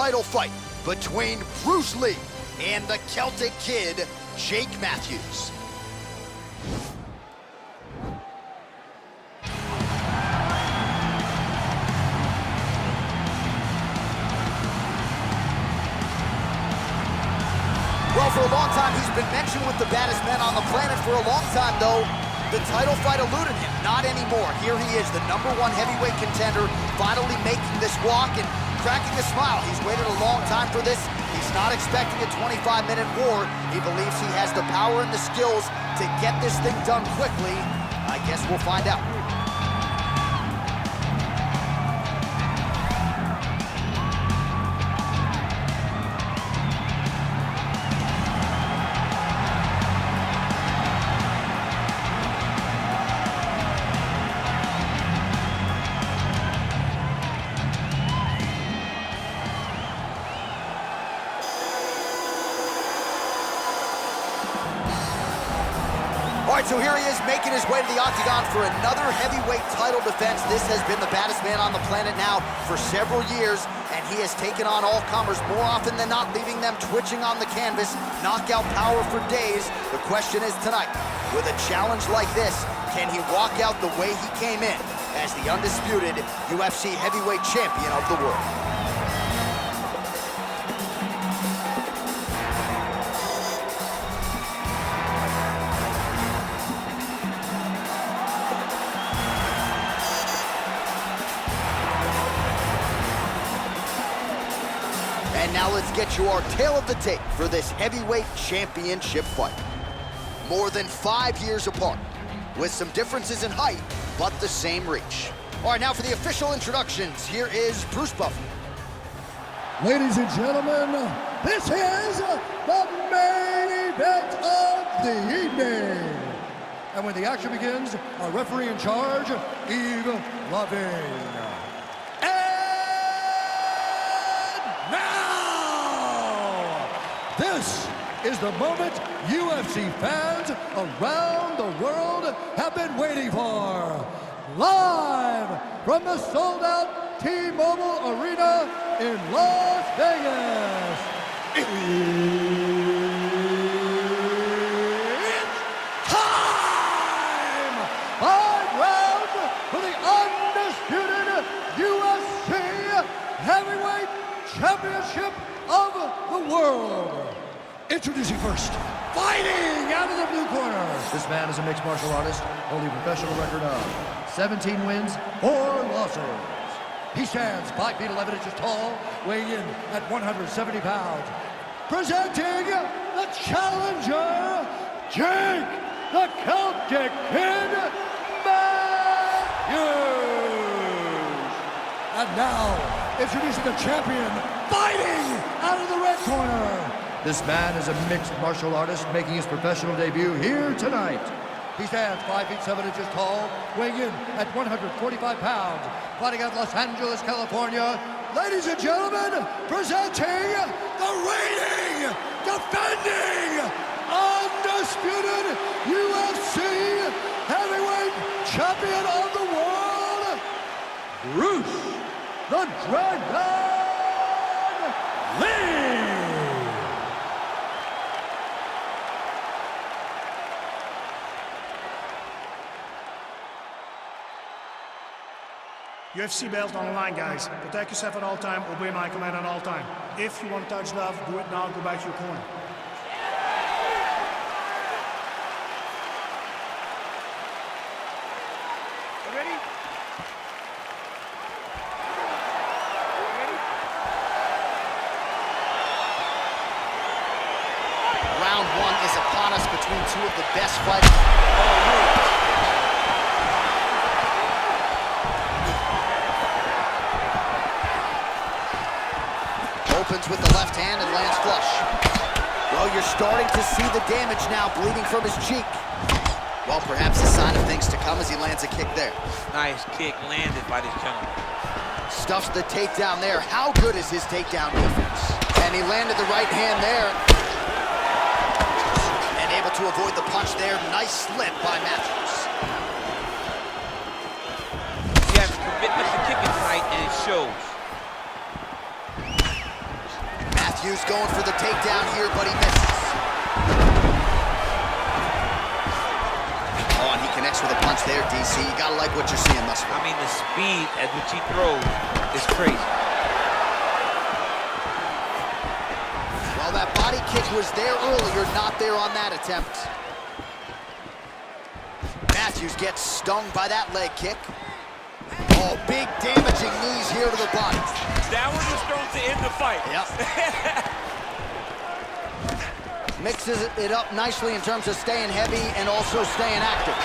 title fight between Bruce Lee and the Celtic Kid, Jake Matthews. Well, for a long time, he's been mentioned with the baddest men on the planet. For a long time, though, the title fight eluded him. Not anymore. Here he is, the #1 heavyweight contender, finally making this walk and cracking a smile. He's waited a long time for this. He's not expecting a 25-minute war. He believes he has the power and the skills to get this thing done quickly. I guess we'll find out. All right, so here he is making his way to the octagon for another heavyweight title defense. This has been the baddest man on the planet now for several years, and he has taken on all comers more often than not, leaving them twitching on the canvas. Knockout power for days. The question is tonight, with a challenge like this, can he walk out the way he came in as the undisputed UFC heavyweight champion of the world? And now let's get you our tale of the tape for this heavyweight championship fight. More than 5 years apart, with some differences in height, but the same reach. All right, now for the official introductions, here is Bruce Buffer. Ladies and gentlemen, this is the main event of the evening. And when the action begins, our referee in charge, Yves Lavigne. This is the moment UFC fans around the world have been waiting for. Live from the sold-out T-Mobile Arena in Las Vegas. It's time! 5 rounds for the undisputed UFC Heavyweight Championship of the world. Introducing first, fighting out of the blue corner. This man is a mixed martial artist, holding a professional record of 17 wins, 4 losses. He stands 5 feet 11 inches tall, weighing in at 170 pounds. Presenting the challenger, Jake the Celtic Kid Matthews. And now, introducing the champion, fighting out of the red corner. This man is a mixed martial artist making his professional debut here tonight. He stands 5 feet 7 inches tall, weighing in at 145 pounds, fighting out of Los Angeles, California. Ladies and gentlemen, presenting the reigning, defending, undisputed UFC heavyweight champion of the world, Bruce the Dragon Lee. UFC belt on the line, guys. Protect yourself at all time, obey my command at all time. If you want to touch love, do it now, go back to your corner. You ready? Round 1 is upon us between two of the best fighters. Opens with the left hand and lands flush. Well, you're starting to see the damage now, bleeding from his cheek. Well, perhaps a sign of things to come as he lands a kick there. Nice kick landed by this gentleman. Stuffs the takedown there. How good is his takedown defense? And he landed the right hand there. And able to avoid the punch there. Nice slip by Matthews. He has commitment to kicking tonight, and it shows. Matthews going for the takedown here, but he misses. Oh, and he connects with a punch there, DC. You gotta like what you're seeing thus far. I mean, the speed at which he throws is crazy. Well, that body kick was there earlier, not there on that attempt. Matthews gets stung by that leg kick. Oh, big damaging knees here to the body. That one was thrown to end the fight. Yep. Mixes it up nicely in terms of staying heavy and also staying active.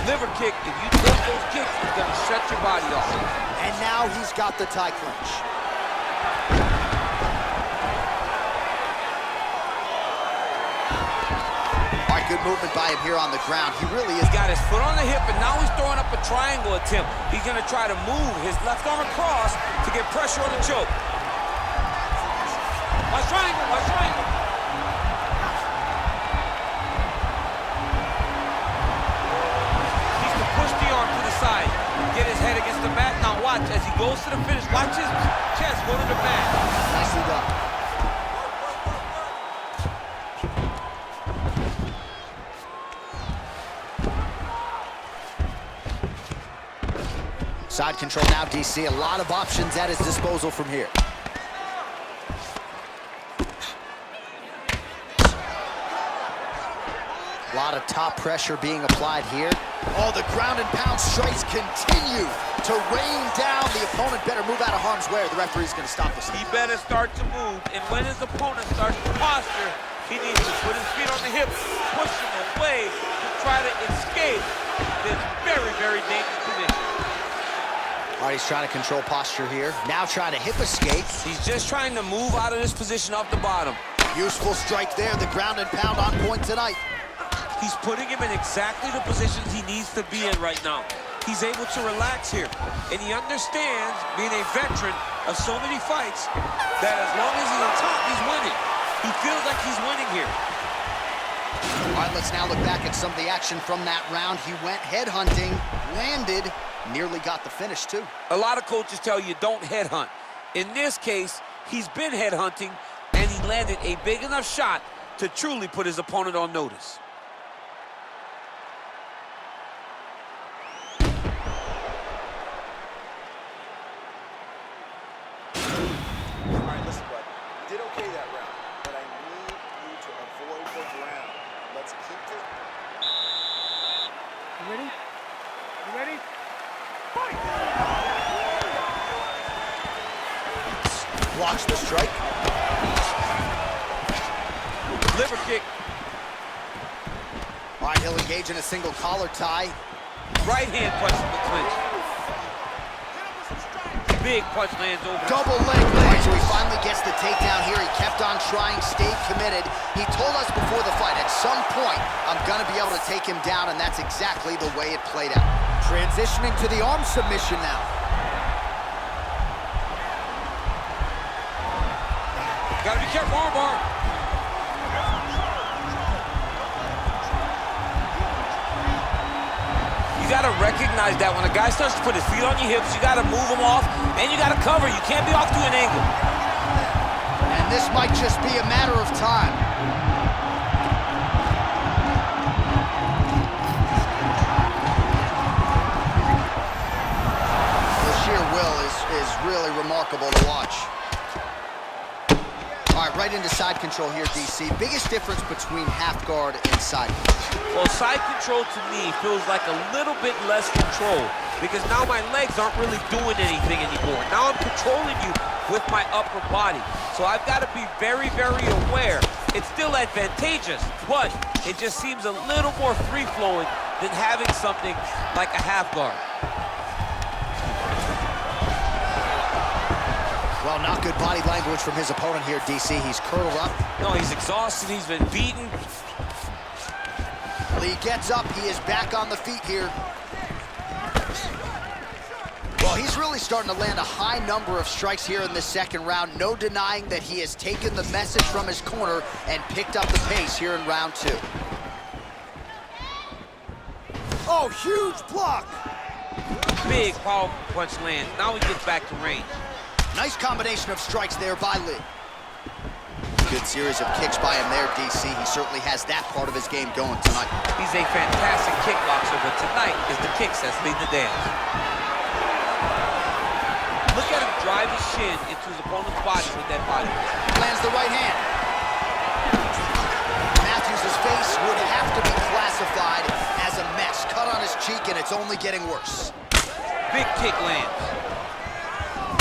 Liver kick, if you take those kicks, it's gonna shut your body off. And now he's got the tie clinch. All right, good movement by him here on the ground. He really is. He's got his foot on the hip, and now he's throwing up a triangle attempt. He's gonna try to move his left arm across to get pressure on the choke. Watch triangle, watch triangle. Needs to push the arm to the side. Get his head against the mat. Now watch, as he goes to the finish, watch his chest go to the mat. Nicely done. Side control now, DC. A lot of options at his disposal from here. A lot of top pressure being applied here. Oh, the ground and pound strikes continue to rain down. The opponent better move out of harm's way or the referee's going to stop this. He better start to move, and when his opponent starts to posture, he needs to put his feet on the hips, push him away to try to escape this very, very dangerous position. All right, he's trying to control posture here. Now trying to hip escape. He's just trying to move out of this position off the bottom. Useful strike there. The ground and pound on point tonight. He's putting him in exactly the positions he needs to be in right now. He's able to relax here, and he understands, being a veteran of so many fights, that as long as he's on top, he's winning. He feels like he's winning here. All right, let's now look back at some of the action from that round. He went headhunting, landed, nearly got the finish, too. A lot of coaches tell you don't headhunt. In this case, he's been headhunting, and he landed a big enough shot to truly put his opponent on notice. All right, listen, bud. You did okay that round, but I need you to avoid the ground. Let's keep this. You ready? You ready? Blocks the strike. Liver kick. All right, he'll engage in a single collar tie. Right hand punch in the clinch. Big punch lands over. Double leg. All right, so he finally gets the takedown here. He kept on trying, stayed committed. He told us before the fight, at some point, I'm going to be able to take him down, and that's exactly the way it played out. Transitioning to the arm submission now. Gotta be careful, armbar. You gotta recognize that when a guy starts to put his feet on your hips, you gotta move him off, and you gotta cover. You can't be off to an angle. And this might just be a matter of time. The sheer will is really remarkable to watch. All right, right into side control here, DC. Biggest difference between half guard and side control? Well, side control to me feels like a little bit less control because now my legs aren't really doing anything anymore. Now I'm controlling you with my upper body. So I've got to be very, very aware. It's still advantageous, but it just seems a little more free-flowing than having something like a half guard. Well, not good body language from his opponent here, DC. He's curled up. No, he's exhausted. He's been beaten. Lee gets up. He is back on the feet here. Well, he's really starting to land a high number of strikes here in this second round. No denying that he has taken the message from his corner and picked up the pace here in round two. Oh, huge block. Big, powerful punch lands. Now he gets back to range. Nice combination of strikes there by Lee. Good series of kicks by him there, DC. He certainly has that part of his game going tonight. He's a fantastic kickboxer, but tonight is the kicks that's leading the dance. Look at him drive his shin into his opponent's body with that body kick. Lands the right hand. Matthews' face would have to be classified as a mess. Cut on his cheek, and it's only getting worse. Big kick lands.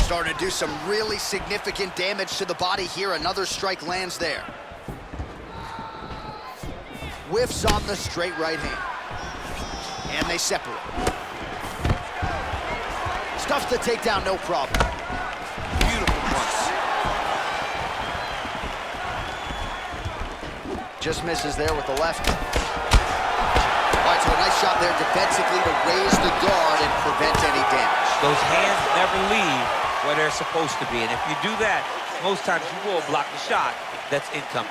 Starting to do some really significant damage to the body here. Another strike lands there. Whiffs on the straight right hand. And they separate. Stuffs the takedown, no problem. Beautiful punch. Just misses there with the left. All right, so a nice shot there defensively to raise the guard and prevent any damage. Those hands never leave where they're supposed to be, and if you do that, most times you will block the shot that's incoming.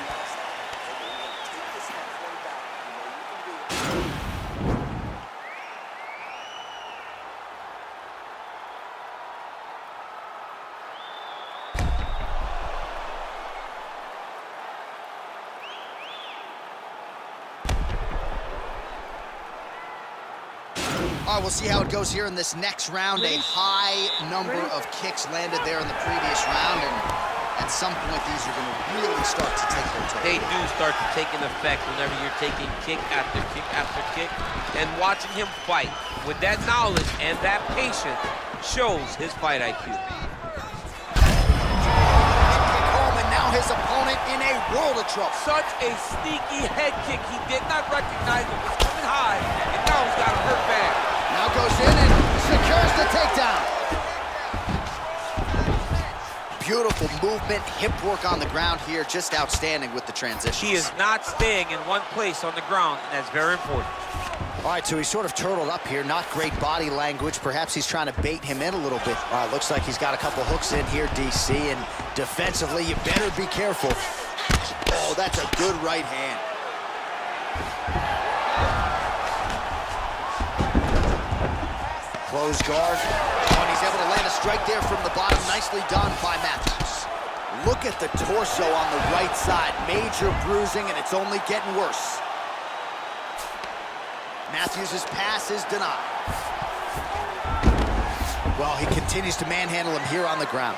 All right, we'll see how it goes here in this next round. A high number of kicks landed there in the previous round, and at some point, these are going to really start to take their toll. They do start to take an effect whenever you're taking kick after kick after kick, and watching him fight with that knowledge and that patience shows his fight IQ. Kick home, and now his opponent in a world of trouble. Such a sneaky head kick. He did not recognize it was coming high, and now he's got him hurt bad. Now goes in and secures the takedown. Beautiful movement, hip work on the ground here, just outstanding with the transitions. He is not staying in one place on the ground, and that's very important. All right, so he's sort of turtled up here. Not great body language. Perhaps he's trying to bait him in a little bit. Looks like he's got a couple hooks in here, DC, and defensively, you better be careful. Oh, that's a good right hand. Close guard. Oh, and he's able to land a strike there from the bottom. Nicely done by Matthews. Look at the torso on the right side. Major bruising, and it's only getting worse. Matthews' pass is denied. Well, he continues to manhandle him here on the ground.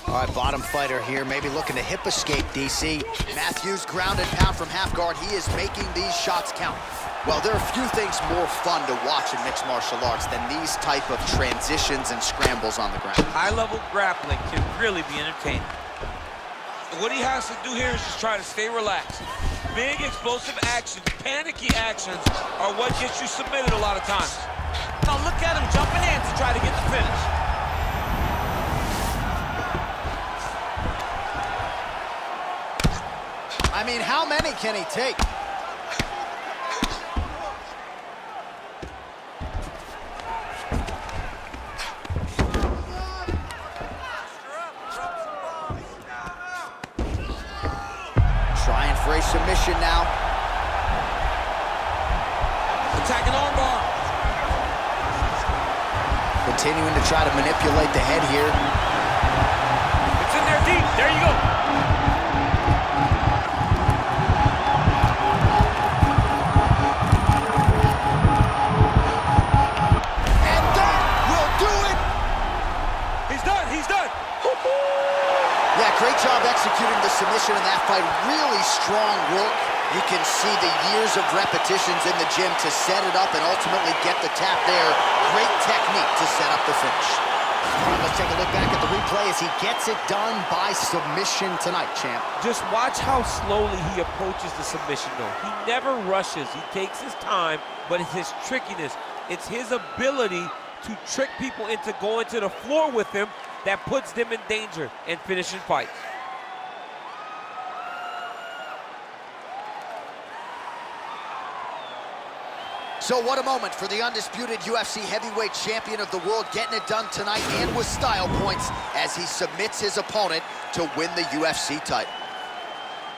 All right, bottom fighter here, maybe looking to hip escape, DC. Matthews ground and pound from half guard. He is making these shots count. Well, there are a few things more fun to watch in mixed martial arts than these type of transitions and scrambles on the ground. High-level grappling can really be entertaining. What he has to do here is just try to stay relaxed. Big explosive actions, panicky actions are what gets you submitted a lot of times. Now look at him jumping in to try to get the finish. I mean, how many can he take? Trying for a submission now. Attacking armbar. Continuing to try to manipulate the head here. It's in there deep. There you go. Great job executing the submission in that fight. Really strong work. You can see the years of repetitions in the gym to set it up and ultimately get the tap there. Great technique to set up the finish. All right, let's take a look back at the replay as he gets it done by submission tonight, champ. Just watch how slowly he approaches the submission, though. He never rushes. He takes his time, but it's his trickiness. It's his ability to trick people into going to the floor with him that puts them in danger and finishing fights. So what a moment for the undisputed UFC heavyweight champion of the world, getting it done tonight and with style points as he submits his opponent to win the UFC title.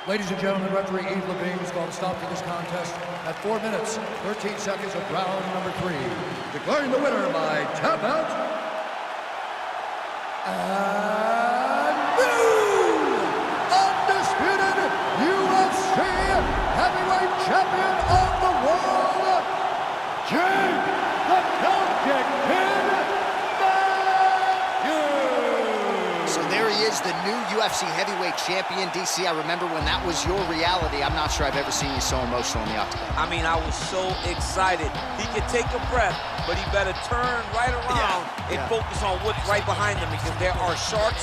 Ladies and gentlemen, referee Yves Levine has called a stop to this contest at 4 minutes, 13 seconds of round number 3. Declaring the winner by tap out, and new undisputed UFC heavyweight champion of the world, Jake the Celtic Kid Matthews. So there he is, the new UFC heavyweight champion. DC, I remember when that was your reality. I'm not sure I've ever seen you so emotional in the octagon. I mean, I was so excited. He could take a breath, but he better turn right around and focus on what's right behind him, because there are sharks